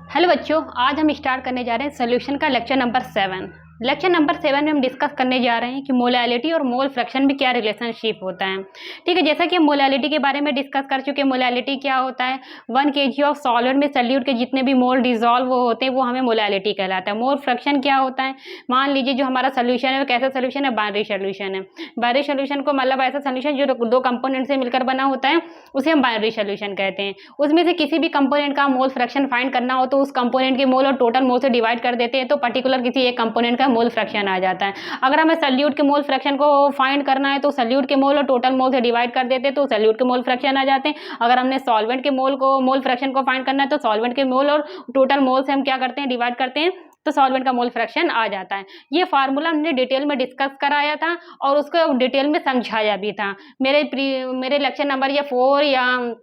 Hello बच्चों, आज हम स्टार्ट करने जा रहे हैं सोल्यूशन का लेक्चर नंबर 7। लेक्चर नंबर 7 में हम डिस्कस करने जा रहे हैं कि मोलैलिटी और मोल फ्रैक्शन में क्या रिलेशनशिप होता है। ठीक है, जैसा कि हम मोलैलिटी के बारे में डिस्कस कर चुके हैं। मोलैलिटी क्या होता है? 1 kg ऑफ सॉल्वेंट में सॉल्यूट के जितने भी मोल डिजॉल्व होते हैं वो हमें मोलैलिटी कहलाता है। मोल फ्रैक्शन क्या होता है? मान लीजिए जो हमारा सोल्यूशन है वो कैसा सोल्यूशन है? बाइनरी सोल्यूशन है। बाइनरी सोल्यूशन को मतलब ऐसा सोल्यूशन जो दो कंपोनेंट से मिलकर बना होता है उसे हम बाइनरी सोल्यूशन कहते हैं। उसमें से किसी भी कंपोनेंट का मोल फ्रैक्शन फाइंड करना हो तो उस कंपोनेंट के मोल और टोटल मोल से डिवाइड कर देते हैं तो पर्टिकुलर किसी एक कंपोनेंट का मोल फ्रैक्शन आ जाता है। अगर हमें सॉल्यूट के मोल फ्रैक्शन को फाइंड करना है तो सॉल्यूट के मोल और टोटल मोल से डिवाइड कर देते हैं तो सॉल्यूट के मोल फ्रैक्शन आ जाते हैं। अगर हमने सॉल्वेंट के मोल फ्रैक्शन को फाइंड करना है तो सॉल्वेंट के मोल और टोटल मोल से हम क्या करते हैं? डिवाइड करते हैं तो सॉल्वेंट का मोल फ्रैक्शन आ जाता है। ये फार्मूला हमने डिटेल में डिस्कस कराया था और उसको डिटेल में समझाया भी था। मेरे लेक्चर नंबर या 4 या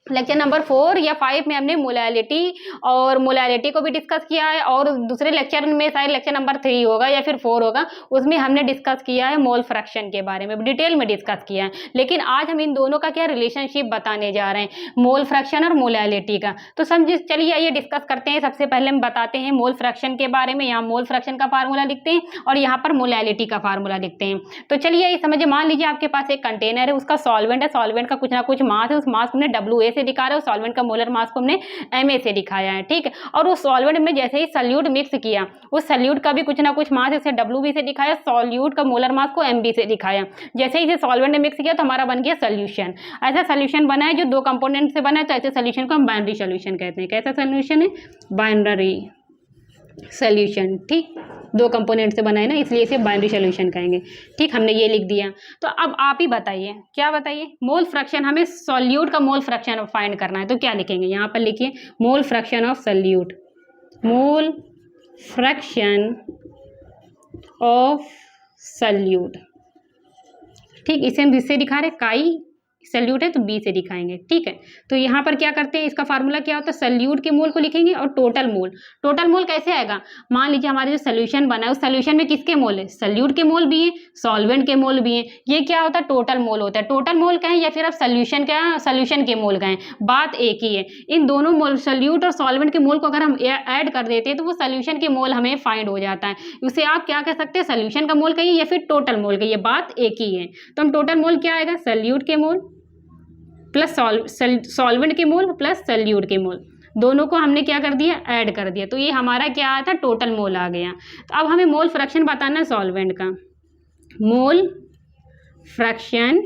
लेक्चर नंबर 4 या 5 में हमने मोलैलिटी को भी डिस्कस किया है और दूसरे लेक्चर में शायद लेक्चर नंबर 3 होगा या फिर 4 होगा, उसमें हमने डिस्कस किया है मोल फ्रैक्शन के बारे में, डिटेल में डिस्कस किया है। लेकिन आज हम इन दोनों का क्या रिलेशनशिप बताने जा रहे हैं, मोल फ्रैक्शन और मोलैलिटी का। तो चलिए आइए डिस्कस करते हैं। सबसे पहले हम बताते हैं मोल फ्रैक्शन के बारे में। यहाँ मोल फ्रैक्शन का फार्मूला लिखते हैं और यहाँ पर मोलैलिटी का फार्मूला लिखते हैं। तो चलिए ये समझिए, मान लीजिए आपके पास एक कंटेनर है, उसका सॉल्वेंट है, सॉल्वेंट का कुछ ना कुछ मास है, उस मास को हमने WA से दिखा रहे हो, सॉल्वेंट का मोलर मास को हमने MA से दिखाया है। ठीक है, और उस सॉल्वेंट में जैसे ही सॉल्यूट मिक्स किया, उस सॉल्यूट का भी कुछ ना कुछ मास इसे WB से दिखाया, सॉल्यूट का मोलर मास को MB से दिखाया। जैसे ही इसे सॉल्वेंट ने मिक्स किया तो हमारा बन गया सोल्यूशन। ऐसा सोल्यूशन बना है जो दो कंपोनेंट से बना है तो ऐसे सोल्यूशन को हम बाइनरी सोल्यूशन कहते हैं। कैसा सोल्यूशन है? Binary solution. ठीक, दो कंपोनेंट से बना है ना, इसलिए इसे बाइनरी सोल्यूशन कहेंगे। ठीक, हमने ये लिख दिया। तो अब आप ही बताइए, क्या बताइए? मोल फ्रैक्शन, हमें सॉल्यूट का मोल फ्रैक्शन फाइंड करना है तो क्या लिखेंगे? यहाँ पर लिखिए mole fraction of solute. Mole fraction of solute. ठीक, इसे हम किससे दिखा रहे हैं? काई सॉल्यूट है तो B से दिखाएंगे। ठीक है, तो यहाँ पर क्या करते हैं, इसका फार्मूला क्या होता है? सॉल्यूट के मोल को लिखेंगे और टोटल मोल। टोटल मोल कैसे आएगा? मान लीजिए हमारे जो सोल्यूशन बना है उस सोल्यूशन में किसके मोल है? सॉल्यूट के मोल भी है, सॉल्वेंट के मोल भी है। ये क्या होता है? टोटल मोल होता है। टोटल मोल कहें या फिर आप सोल्यूशन के मोल कहें, बात एक ही है। इन दोनों मोल, सॉल्यूट और सॉल्वेंट के मोल को अगर हम ऐड कर देते हैं तो वो सोल्यूशन के मोल हमें फाइंड हो जाता है। उसे आप क्या कह सकते हैं? सोल्यूशन का मोल कहिए या फिर टोटल मोल कहिए, बात एक ही है। तो हम टोटल मोल क्या आएगा? सॉल्यूट के मोल प्लस सॉल्वेंट के मोल प्लस सॉल्यूट के मोल, दोनों को हमने क्या कर दिया? ऐड कर दिया। तो ये हमारा क्या आया था? टोटल मोल आ गया। तो अब हमें मोल फ्रैक्शन बताना है सॉल्वेंट का। मोल फ्रैक्शन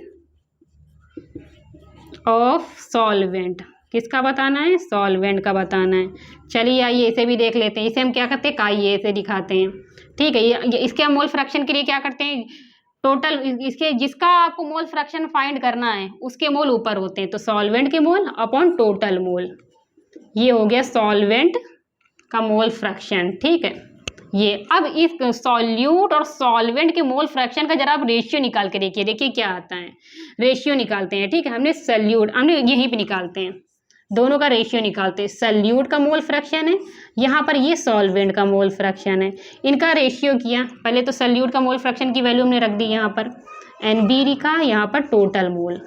ऑफ सॉल्वेंट किसका बताना है? सॉल्वेंट का बताना है। चलिए आइए इसे भी देख लेते हैं। इसे हम क्या करते हैं? काई से दिखाते हैं। ठीक है, ये इसके हम मोल फ्रैक्शन के लिए क्या करते हैं? टोटल इसके जिसका आपको मोल फ्रैक्शन फाइंड करना है उसके मोल ऊपर होते हैं, तो सॉल्वेंट के मोल अपॉन टोटल मोल। ये हो गया सॉल्वेंट का मोल फ्रैक्शन। ठीक है, ये अब इस सॉल्यूट और सॉल्वेंट के मोल फ्रैक्शन का जरा आप रेशियो निकाल के देखिए। देखिए क्या आता है, रेशियो निकालते हैं। ठीक है, हमने यहीं पे निकालते हैं, दोनों का रेशियो निकालते हैं। सॉल्यूट का मोल फ्रैक्शन है, यहाँ पर ये सॉल्वेंट का मोल फ्रैक्शन है। इनका रेशियो किया, पहले तो सॉल्यूट का मोल फ्रैक्शन की वैल्यू हमने रख दी यहाँ पर, NB लिखा, यहाँ पर टोटल मोल,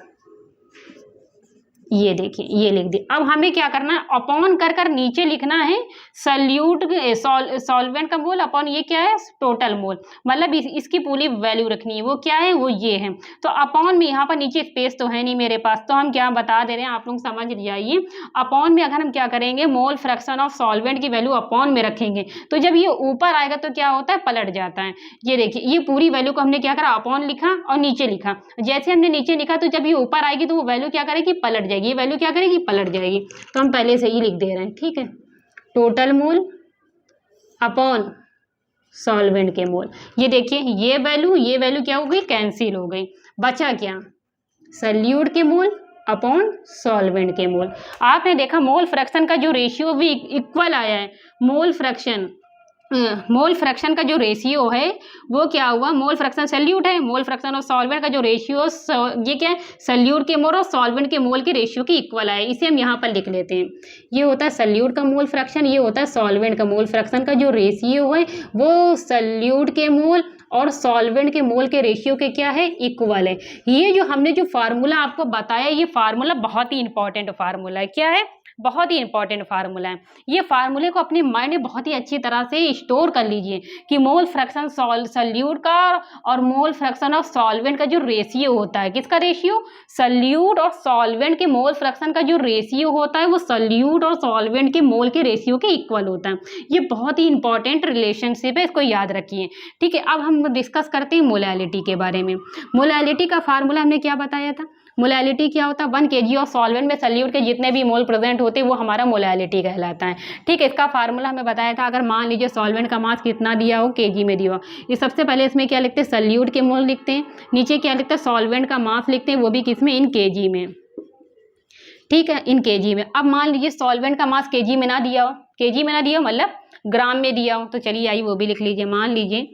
ये देखिए ये लिख दी। अब हमें क्या करना है? अपॉन कर नीचे लिखना है सॉल्यूट सॉल्वेंट का मोल अपॉन ये क्या है? Total mole. मतलब इसकी पूरी वैल्यू रखनी है। वो क्या है? वो ये है। तो अपॉन में यहाँ पर नीचे स्पेस तो है नहीं मेरे पास, तो हम क्या बता दे रहे हैं, आप लोग समझ जाइए। अपॉन में अगर हम क्या करेंगे? मोल फ्रैक्शन ऑफ सॉल्वेंट की वैल्यू अपॉन में रखेंगे तो जब ये ऊपर आएगा तो क्या होता है? पलट जाता है। ये देखिए, ये पूरी वैल्यू को हमने क्या करा? अपॉन लिखा और नीचे लिखा। जैसे हमने नीचे लिखा तो जब ये ऊपर आएगी तो वो वैल्यू क्या करेगी? पलट जाएगी। ये वैल्यू क्या करेगी? पलट जाएगी। तो हम पहले से ही लिख दे रहे हैं। ठीक है, टोटल मोल अपॉन सॉल्वेंट के मोल। ये देखिए ये वैल्यू क्या हो गई? कैंसिल हो गई। बचा क्या? सॉल्यूट के मोल अपॉन सॉल्वेंट के मोल। आपने देखा मोल फ्रैक्शन का जो रेशियो भी इक्वल आया है। मोल फ्रैक्शन का जो रेशियो है वो क्या हुआ? मोल फ्रैक्शन सॉल्यूट है, मोल फ्रैक्शन और सॉल्वेंट का जो रेशियो ये क्या है? सॉल्यूट के मोल और सॉल्वेंट के मोल के रेशियो की इक्वल है। इसे हम यहाँ पर लिख लेते हैं। ये होता है सॉल्यूट का मोल फ्रैक्शन, ये होता है सॉल्वेंट का मोल फ्रैक्शन का जो रेशियो है वो सॉल्यूट के मोल और सॉल्वेंट के मोल के रेशियो के क्या है? इक्वल है। ये जो हमने जो फार्मूला आपको बताया, ये फार्मूला बहुत ही इंपॉर्टेंट फार्मूला है। क्या है? बहुत ही इंपॉर्टेंट फार्मूला है। ये फार्मूले को अपने माइंड में बहुत ही अच्छी तरह से स्टोर कर लीजिए कि मोल फ्रैक्शन सॉल्यूट का और मोल फ्रैक्शन ऑफ सॉल्वेंट का जो रेशियो होता है, किसका रेशियो, सॉल्यूट और सॉल्वेंट के मोल फ्रैक्शन का जो रेशियो होता है वो सॉल्यूट और सॉल्वेंट के मोल के रेशियो के इक्वल होता है। ये बहुत ही इंपॉर्टेंट रिलेशनशिप है, इसको याद रखिए। ठीक है, अब हम डिस्कस करते हैं मोलैलिटी के बारे में। मोलैलिटी का फार्मूला हमने क्या बताया था, मोलैलिटी क्या होता है, 1 kg ऑफ सॉल्वेंट में सॉल्यूट के जितने भी मोल प्रेजेंट होते हैं वो हमारा मोलैलिटी कहलाता है। ठीक है, इसका फार्मूला हमें बताया था। अगर मान लीजिए सॉल्वेंट का मास कितना दिया हो, केजी में दिया हो, ये सबसे पहले इसमें क्या लिखते हैं, सॉल्यूट के मोल लिखते हैं, नीचे क्या लिखते हैं, सॉल्वेंट का मास लिखते हैं, वो भी किसमें, इन केजी में। ठीक है, इन केजी में। अब मान लीजिए सॉल्वेंट का मास केजी में ना दिया हो, केजी में ना दिया हो मतलब ग्राम में दिया हो, तो चलिए आइए वो भी लिख लीजिए। मान लीजिए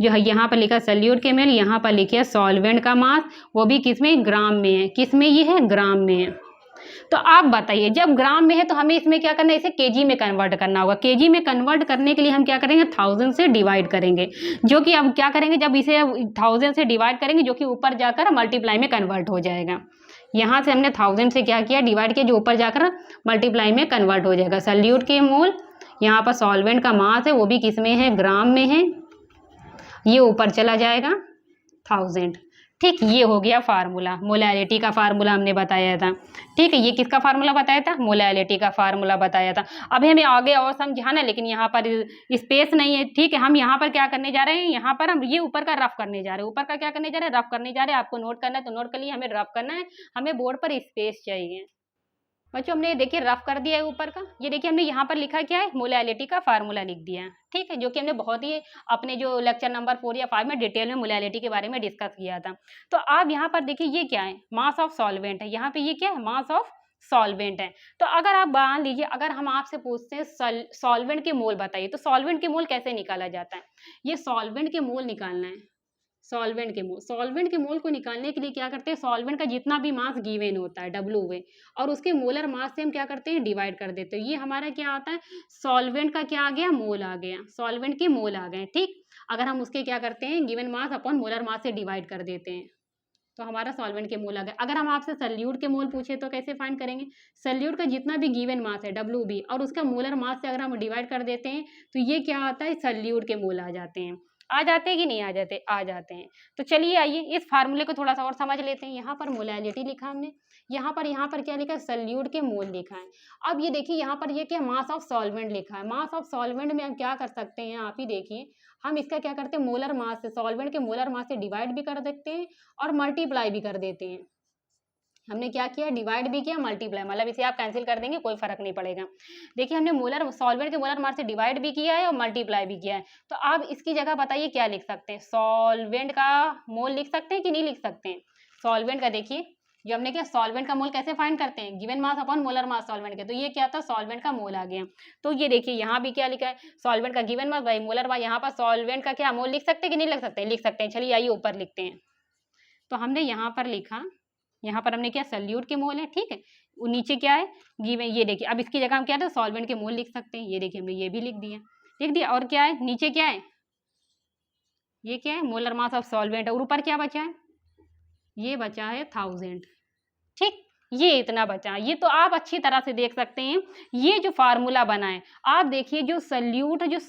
जो है यहाँ पर लिखा सॉल्यूट के मोल, यहाँ पर लिखे सॉल्वेंट का मास, वो भी किसमें, ग्राम में है। किसमें ये है, ग्राम में है। तो आप बताइए जब ग्राम में है तो हमें इसमें क्या करना है, इसे केजी में कन्वर्ट करना होगा। केजी में कन्वर्ट करने के लिए हम क्या करेंगे, 1000 से डिवाइड करेंगे, जो कि अब क्या करेंगे, जब इसे 1000 से डिवाइड करेंगे जो कि ऊपर जाकर मल्टीप्लाई में कन्वर्ट हो जाएगा। यहाँ से हमने 1000 से क्या किया, डिवाइड किया, जो ऊपर जाकर मल्टीप्लाई में कन्वर्ट हो जाएगा। सॉल्यूट के मोल, यहाँ पर सॉल्वेंट का मास है, वो भी किसमें है, ग्राम में है, ये ऊपर चला जाएगा 1000। ठीक, ये हो गया फार्मूला, मोलैलिटी का फार्मूला हमने बताया था। ठीक है, ये किसका फार्मूला बताया था, मोलैलिटी का फार्मूला बताया था। अभी हमें आगे और समझाना, लेकिन यहाँ पर स्पेस नहीं है। ठीक है, हम यहाँ पर क्या करने जा रहे हैं, यहाँ पर हम ये ऊपर का रफ करने जा रहे हैं। ऊपर का क्या करने जा रहे हैं, रफ करने जा रहे हैं। आपको नोट करना है तो नोट कर लिए, हमें रफ करना है, हमें बोर्ड पर स्पेस चाहिए। बच्चों हमने देखिए रफ कर दिया है ऊपर का, ये देखिए हमने यहाँ पर लिखा क्या है, मोलैलिटी का फार्मूला लिख दिया है। ठीक है, जो कि हमने बहुत ही अपने जो लेक्चर नंबर 4 या 5 में डिटेल में मोलैलिटी के बारे में डिस्कस किया था। तो आप यहाँ पर देखिए ये क्या है, मास ऑफ सॉल्वेंट है, यहाँ पे ये क्या है, मास ऑफ सॉल्वेंट है। तो अगर आप मान लीजिए, अगर हम आपसे पूछते हैं सॉल्वेंट के मोल बताइए, तो सॉल्वेंट के मोल कैसे निकाला जाता है, ये सॉल्वेंट के मोल निकालना है। सॉल्वेंट के मोल को निकालने के लिए क्या करते हैं, सॉल्वेंट का जितना भी मास गिवन होता है डब्ल्यू वे, और उसके मोलर मास से हम क्या करते हैं, डिवाइड कर देते हैं। ये हमारा क्या आता है, सॉल्वेंट का क्या आ गया, मोल आ गया, सॉल्वेंट के मोल आ गए। ठीक, अगर हम उसके क्या करते हैं, given mass upon molar mass से डिवाइड कर देते हैं तो हमारा सॉल्वेंट के मोल आ गए। अगर हम आपसे सॉल्यूट के मोल पूछे तो कैसे फाइंड करेंगे, सॉल्यूट का जितना भी गिवन मास है डब्ल्यू बी, और उसका मोलर मास से अगर हम डिवाइड कर देते हैं तो ये क्या आता है, सॉल्यूट के मोल आ जाते हैं। आ जाते हैं कि नहीं आ जाते, आ जाते हैं। तो चलिए आइए इस फार्मूले को थोड़ा सा और समझ लेते हैं। यहाँ पर मोलैलिटी लिखा हमने, यहाँ पर क्या लिखा है, सॉल्यूट के मोल लिखा है। अब ये देखिए यहाँ पर ये क्या, मास ऑफ सॉल्वेंट लिखा है। मास ऑफ सॉल्वेंट में हम क्या कर सकते हैं, आप ही देखिए, हम इसका क्या करते हैं, मोलर मास से, सॉल्वेंट के मोलर मास से डिवाइड भी कर देते हैं और मल्टीप्लाई भी कर देते हैं। हमने क्या किया, डिवाइड भी किया, मल्टीप्लाई, मतलब इसे आप कैंसिल कर देंगे, कोई फर्क नहीं पड़ेगा। देखिए हमने मोलर सॉल्वेंट के मोलर मास से डिवाइड भी किया है और मल्टीप्लाई भी किया है। तो आप इसकी जगह बताइए क्या लिख सकते हैं, सॉल्वेंट का मोल लिख सकते हैं कि नहीं लिख सकते हैं। सॉल्वेंट का देखिए, जो हमने क्या, सॉल्वेंट का मोल कैसे फाइंड करते हैं, given mass upon molar mass solvent के, तो ये क्या था, सॉल्वेंट का मोल आ गया। तो ये देखिए यहाँ भी क्या लिखा है, सॉल्वेंट का given mass by molar mass, यहाँ पर सॉल्वेंट का क्या मोल लिख सकते हैं कि नहीं लिख सकते, लिख सकते हैं। चलिए आइए ऊपर लिखते हैं। तो हमने यहाँ पर लिखा, यहाँ पर हमने क्या, सॉल्यूट के मोल है। ठीक है, वो नीचे क्या है, गिवन, ये देखिए। अब इसकी जगह हम क्या था, सॉल्वेंट के मोल लिख सकते हैं। ये देखिए हमने ये भी लिख दिया। और क्या है, नीचे क्या है, ये क्या है, मोलर मास ऑफ सॉल्वेंट, और ऊपर क्या बचा है, ये बचा है 1000। ठीक, ये इतना बचा। ये तो आप अच्छी तरह से देख सकते हैं, ये जो फार्मूला बना है, आप देखिए जो सॉल्यूट है, जो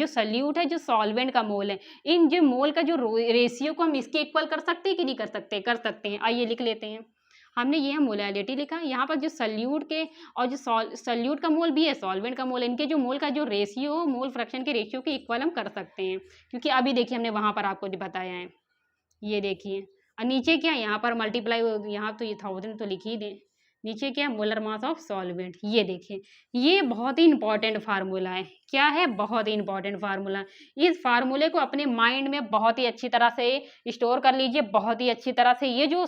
सॉल्यूट है, जो सॉल्वेंट का मोल है, इन जो मोल का जो रेशियो को हम इसके इक्वल कर सकते हैं कि नहीं कर सकते, कर सकते हैं। आइए लिख लेते हैं। हमने ये मोलैलिटी लिखा, यहाँ पर जो सॉल्यूट के और जो सॉल्यूट का मोल भी है, सॉल्वेंट का मोल, इनके जो मोल का जो रेशियो, मोल फ्रैक्शन के रेशियो के इक्वल हम कर सकते हैं, क्योंकि अभी देखिए हमने वहाँ पर आपको बताया है। ये देखिए, और नीचे क्या, यहाँ पर मल्टीप्लाई, यहाँ तो ये 1000 तो लिख ही दें, नीचे क्या, मोलर मास ऑफ सॉल्वेंट। ये देखिए, ये बहुत ही इंपॉर्टेंट फार्मूला है। क्या है, बहुत ही इंपॉर्टेंट फार्मूला। इस फार्मूले को अपने माइंड में बहुत ही अच्छी तरह से स्टोर कर लीजिए, बहुत ही अच्छी तरह से। ये जो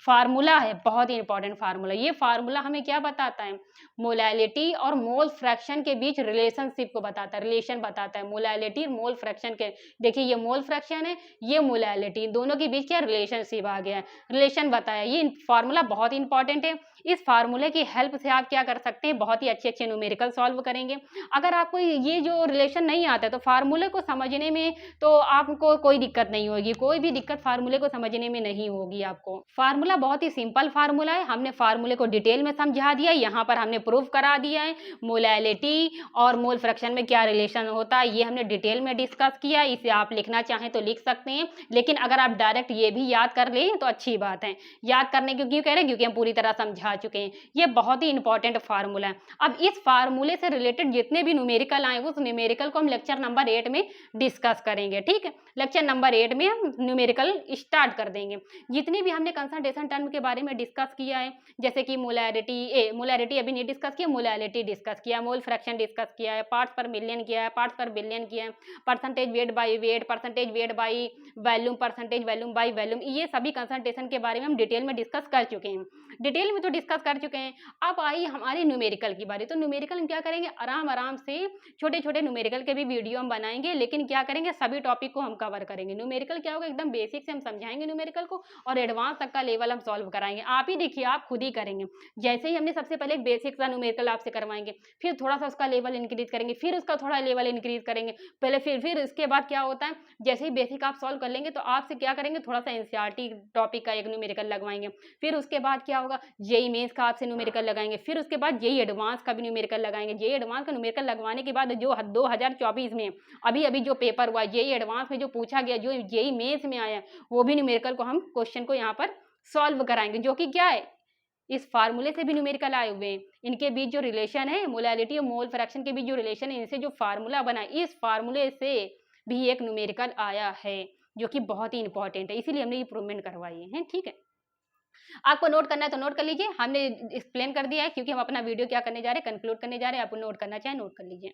फार्मूला है बहुत ही इंपॉर्टेंट फार्मूला। ये फार्मूला हमें क्या बताता है, मोलैलिटी और मोल फ्रैक्शन के बीच रिलेशनशिप को बताता है, रिलेशन बताता है, मोलैलिटी और मोल फ्रैक्शन के। देखिए ये मोल फ्रैक्शन है, ये मोलैलिटी, दोनों के बीच क्या रिलेशनशिप आ गया है, रिलेशन बताया। ये फार्मूला बहुत इंपॉर्टेंट है, इस फार्मूले की हेल्प से आप क्या कर सकते हैं, बहुत ही अच्छे-अच्छे न्यूमेरिकल सॉल्व करेंगे। अगर आपको ये जो रिलेशन नहीं आता है तो फार्मूले को समझने में तो आपको कोई दिक्कत नहीं होगी, कोई भी दिक्कत फार्मूले को समझने में नहीं होगी आपको। फार्मूला बहुत ही सिंपल फार्मूला है, हमने फार्मूले को डिटेल में समझा दिया है, यहाँ पर हमने प्रूफ करा दिया है, मोलैलिटी और मोल फ्रैक्शन में क्या रिलेशन होता है ये हमने डिटेल में डिस्कस किया। इसे आप लिखना चाहें तो लिख सकते हैं, लेकिन अगर आप डायरेक्ट ये भी याद कर लें तो अच्छी बात है। याद करने को क्यों कह रहे हैं, क्योंकि हम पूरी तरह समझा चुके हैं। ये बहुत ही इंपॉर्टेंट फार्मूला है। अब इस फार्मूले से रिलेटेड जितने भी न्यूमेरिकल आए उस न्यूमेरिकल को हम लेक्चर नंबर 8 में डिस्कस करेंगे, ठीक है। लेक्चर नंबर 8 में हम न्यूमेरिकल स्टार्ट कर देंगे। जितनी भी हमने कंसंट्रेशन टर्म के बारे में डिस्कस किया है, जैसे कि मोलैरिटी अभी नहीं डिस्कस किया, मोलैलिटी डिस्कस किया, मोल फ्रैक्शन डिस्कस किया है, पार्ट्स पर मिलियन किया है, पार्ट्स पर बिलियन किया है, percentage weight by wait, percentage weight by volume, percentage volume by volume, ये सभी कंसंट्रेशन के बारे में हम डिटेल में डिस्कस कर चुके हैं। डिटेल में तो डिस्कस कर चुके हैं। अब आई हमारी न्यूमेरिकल की बारी। तो न्यूमेरिकल हम क्या करेंगे, आराम से छोटे-छोटे न्यूमेरिकल के भी वीडियो हम बनाएंगे, लेकिन क्या करेंगे, सभी टॉपिक को हम कवर करेंगे। न्यूमेरिकल क्या होगा, एकदम बेसिक से हम समझाएंगे न्यूमेरिकल को और एडवांस तक का लेवल हम सॉल्व कराएंगे। आप ही देखिए, आप खुद ही करेंगे। जैसे ही हमने सबसे पहले बेसिक सा न्यूमेरिकल आपसे करवाएंगे, फिर थोड़ा सा उसका लेवल इंक्रीज करेंगे, फिर उसका थोड़ा लेवल इंक्रीज करेंगे, पहले फिर इसके बाद क्या होता है, जैसे ही बेसिक आप सॉल्व कर लेंगे तो आपसे क्या करेंगे, थोड़ा सा एनसीईआरटी टॉपिक का एक न्यूमेरिकल लगवाएंगे। फिर उसके बाद क्या होगा, जेईई मेंस का आपसे न्यूमेरिकल लगाएंगे, फिर उसके बाद जेईई एडवांस का भी न्यूमेरिकल लगाएंगे। जेईई एडवांस का न्यूमेरिकल लगवाने के बाद जो 2024 में अभी जो पेपर हुआ जेईई एडवांस में जो पूछा गया, जो जेईई मेंस में आया, वो भी न्यूमेरिकल को हम क्वेश्चन को यहाँ पर सॉल्व कराएंगे, जो कि क्या है, इस फार्मूले से भी न्यूमेरिकल आए हुए हैं। इनके बीच जो रिलेशन है, मोलैलिटी और मोल फ्रैक्शन के बीच जो रिलेशन है, इनसे जो फार्मूला बना, इस फार्मूले से भी एक न्यूमेरिकल आया है, जो कि बहुत ही इंपॉर्टेंट है, इसीलिए हमने ये प्रूवमेंट करवाई है, ठीक है। आपको नोट करना है तो नोट कर लीजिए, हमने एक्सप्लेन कर दिया है, क्योंकि हम अपना वीडियो क्या करने जा रहे हैं, कंक्लूड करने जा रहे हैं। आपको नोट करना चाहे नोट कर लीजिए।